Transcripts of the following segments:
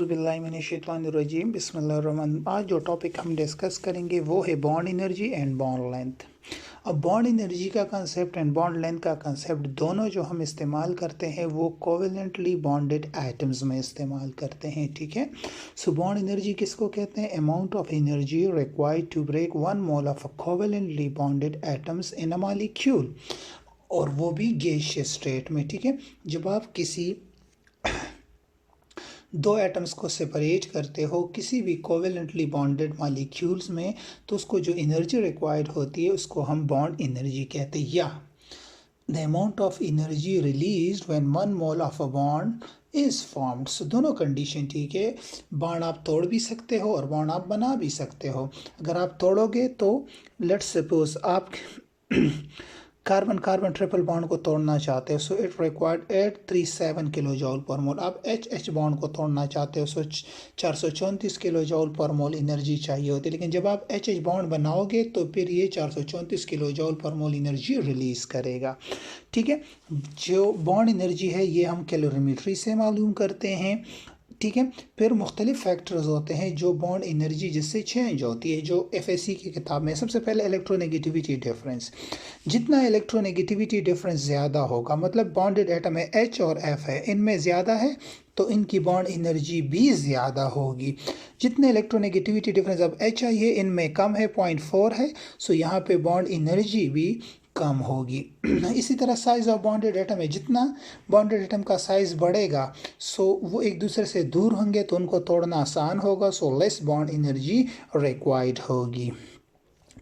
बिस्मिल्लाहिर्रहमानिर्रहीम बिस्मिल्लाहिर्रहमान। आज जो टॉपिक हम डिस्कस करेंगे वो है bond energy and bond length. अब बॉन्ड एनर्जी का कंसेप्ट एंड बॉन्ड लेंथ का कंसेप्ट दोनों जो हम इस्तेमाल करते हैं वो कोवेलेंटली बॉन्डेड एटम्स में इस्तेमाल करते हैं, ठीक है। सो बॉन्ड एनर्जी किसको कहते हैं? Amount of energy required to break 1 mole of covalently bonded atoms in a molecule, और वो भी गैसियस स्टेट में, ठीक है। जब आप किसी दो एटम्स को सेपरेट करते हो किसी भी कोवेलेंटली बॉन्डेड मॉलिक्यूल्स में, तो उसको जो एनर्जी रिक्वायर्ड होती है उसको हम बॉन्ड एनर्जी कहते हैं, या the amount of energy released when 1 mole of a bond is formed. So दोनों कंडीशन ठीक है। बॉन्ड आप तोड़ भी सकते हो और बॉन्ड आप बना भी सकते हो। अगर आप तोड़ोगे तो लेट्स सपोज आप कार्बन कार्बन ट्रिपल बॉन्ड को तोड़ना चाहते हो, सो इट रिक्वायर्ड 837 किलो जॉल पर मोल। आप एच बॉन्ड को तोड़ना चाहते हो, सो 434 किलो जॉल पर मोल एनर्जी चाहिए होती है। लेकिन जब आप एच बॉन्ड बनाओगे तो फिर ये 434 किलो जॉल पर मोल एनर्जी रिलीज करेगा, ठीक है। जो बॉन्ड एनर्जी है ये हम कैलोरीमेट्री से मालूम करते हैं, ठीक है। फिर मुख्तलिफ फैक्टर्स होते हैं जो बॉन्ड एनर्जी जिससे चेंज होती है, जो एफएससी की किताब में। सबसे पहले इलेक्ट्रोनेगेटिविटी डिफरेंस। जितना इलेक्ट्रोनेगेटिविटी डिफरेंस ज़्यादा होगा, मतलब बॉन्डेड एटम है एच और एफ है, इनमें ज़्यादा है तो इनकी बॉन्ड एनर्जी भी ज़्यादा होगी। जितने इलेक्ट्रोनेगेटिविटी डिफरेंस अब एच आई है इनमें कम है, 0.4 है, सो यहाँ पे बॉन्ड एनर्जी भी कम होगी। इसी तरह साइज ऑफ बॉन्डेड एटम है, जितना बॉन्डेड एटम का साइज बढ़ेगा सो वो एक दूसरे से दूर होंगे तो उनको तोड़ना आसान होगा, so less bond energy required होगी,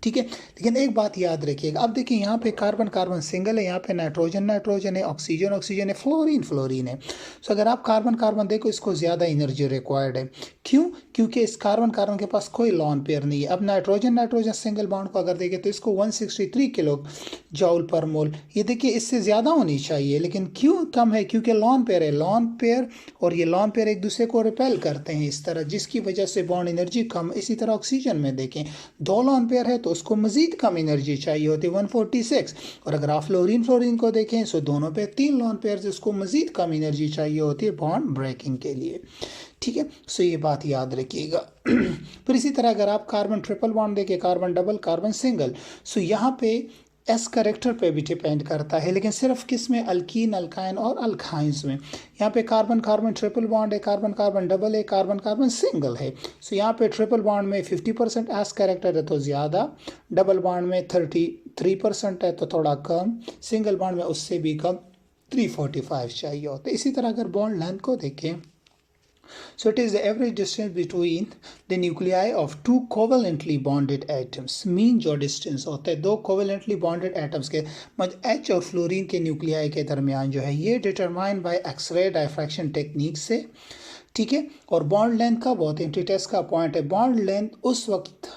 ठीक है। लेकिन एक बात याद रखिएगा, अब देखिए यहाँ पे कार्बन कार्बन सिंगल है, यहाँ पे नाइट्रोजन नाइट्रोजन है, ऑक्सीजन ऑक्सीजन है, फ्लोरीन फ्लोरीन है। सो अगर आप कार्बन कार्बन देखो इसको ज़्यादा एनर्जी रिक्वायर्ड है। क्यों? क्योंकि इस कार्बन कार्बन के पास कोई लॉन पेयर नहीं है। अब नाइट्रोजन नाइट्रोजन सिंगल बॉन्ड को अगर देखें तो इसको 163 किलो जॉल पर मोल, ये देखिए इससे ज़्यादा होनी चाहिए, लेकिन क्यों कम है? क्योंकि लॉन पेयर है। लॉन पेयर और ये लॉन पेयर एक दूसरे को रिपेल करते हैं इस तरह, जिसकी वजह से बॉन्ड एनर्जी कम। इसी तरह ऑक्सीजन में देखें, दो लॉन पेयर है तो उसको मजीद कम एनर्जी चाहिए होती है, 146। और अगर आप फ्लोरीन फ्लोरीन को देखें सो दोनों पे 3 लॉन पेयर, उसको मजीद कम एनर्जी चाहिए होती है बॉन्ड ब्रेकिंग के लिए, ठीक है। सो ये बात याद रखिएगा। फिर इसी तरह अगर आप कार्बन ट्रिपल बॉन्ड देखें, कार्बन डबल कार्बन सिंगल, सो यहाँ पे एस करेक्टर पे भी डिपेंड करता है, लेकिन सिर्फ किस में? अल्कीन अल्काइन और अल्काइंस में। यहाँ पे कार्बन कार्बन ट्रिपल बॉन्ड है, कार्बन कार्बन डबल है, कार्बन कार्बन सिंगल है। सो यहाँ पे ट्रिपल बॉन्ड में 50% एस करेक्टर है तो ज़्यादा, डबल बॉन्ड में 33% है तो थोड़ा कम, सिंगल बॉन्ड में उससे भी कम 345 चाहिए होता है। इसी तरह अगर बॉन्ड लेंथ को देखें, so it is the average distance between the nuclei of two covalently bonded atoms। Mean जो डिस्टेंस होता है दो कोवेलेंटली बॉन्डेड एटम्स के, मतलब एच और फ्लोरीन के न्यूक्लियाई के दरमियान जो है, ये determine by x-ray diffraction technique से, ठीक है। और बॉन्ड लेंथ का बहुत इंटरेस्ट का पॉइंट है। बॉन्ड लेंथ उस वक्त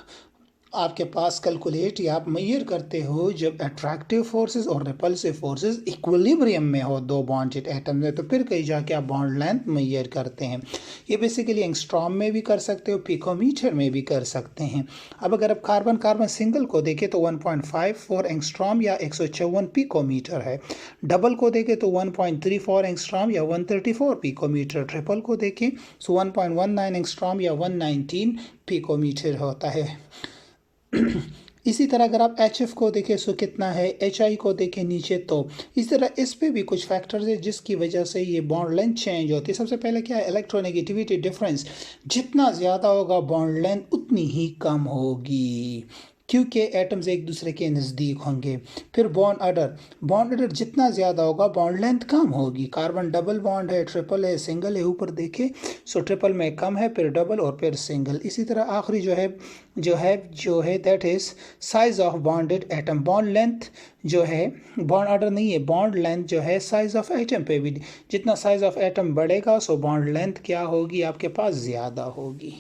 आपके पास कैलकुलेट या आप मेजर करते हो जब अट्रैक्टिव फोर्सेस और रिपल्सिव फोर्सेस इक्विलिब्रियम में हो दो बॉन्डेड एटम में, तो फिर कहीं जाके आप बॉन्ड लेंथ मेजर करते हैं। ये बेसिकली एंगस्ट्रॉम में भी कर सकते हो, पिकोमीटर में भी कर सकते हैं। अब अगर आप कार्बन कार्बन सिंगल को देखें तो 1.54 एंगस्ट्रॉम या 154 पिकोमीटर है। डबल को देखें तो 1.34 एंगस्ट्रॉम या 134 पिकोमीटर। ट्रिपल को देखें तो 1.19 एंगस्ट्रॉम या 119 पिकोमीटर होता है। इसी तरह अगर आप एच एफ को देखें सो कितना है, एच आई को देखें नीचे, तो इस तरह इस पे भी कुछ फैक्टर्स है जिसकी वजह से ये बॉन्ड लेंथ चेंज होती है। सबसे पहले क्या है? Electronegativity difference. जितना ज़्यादा होगा बॉन्ड लेंथ उतनी ही कम होगी, क्योंकि एटम्स एक दूसरे के नज़दीक होंगे। फिर बॉन्ड ऑर्डर जितना ज़्यादा होगा बॉन्ड लेंथ कम होगी। कार्बन डबल बॉन्ड है, ट्रिपल है, सिंगल है, ऊपर देखें सो ट्रिपल में कम है, फिर डबल और फिर सिंगल। इसी तरह आखिरी जो है that is size of bonded atom. Bond length जो है, बॉन्ड ऑर्डर नहीं है, बॉन्ड लेंथ जो है साइज ऑफ एटम पे भी, जितना साइज ऑफ एटम बढ़ेगा सो बॉन्ड लेंथ क्या होगी आपके पास? ज़्यादा होगी।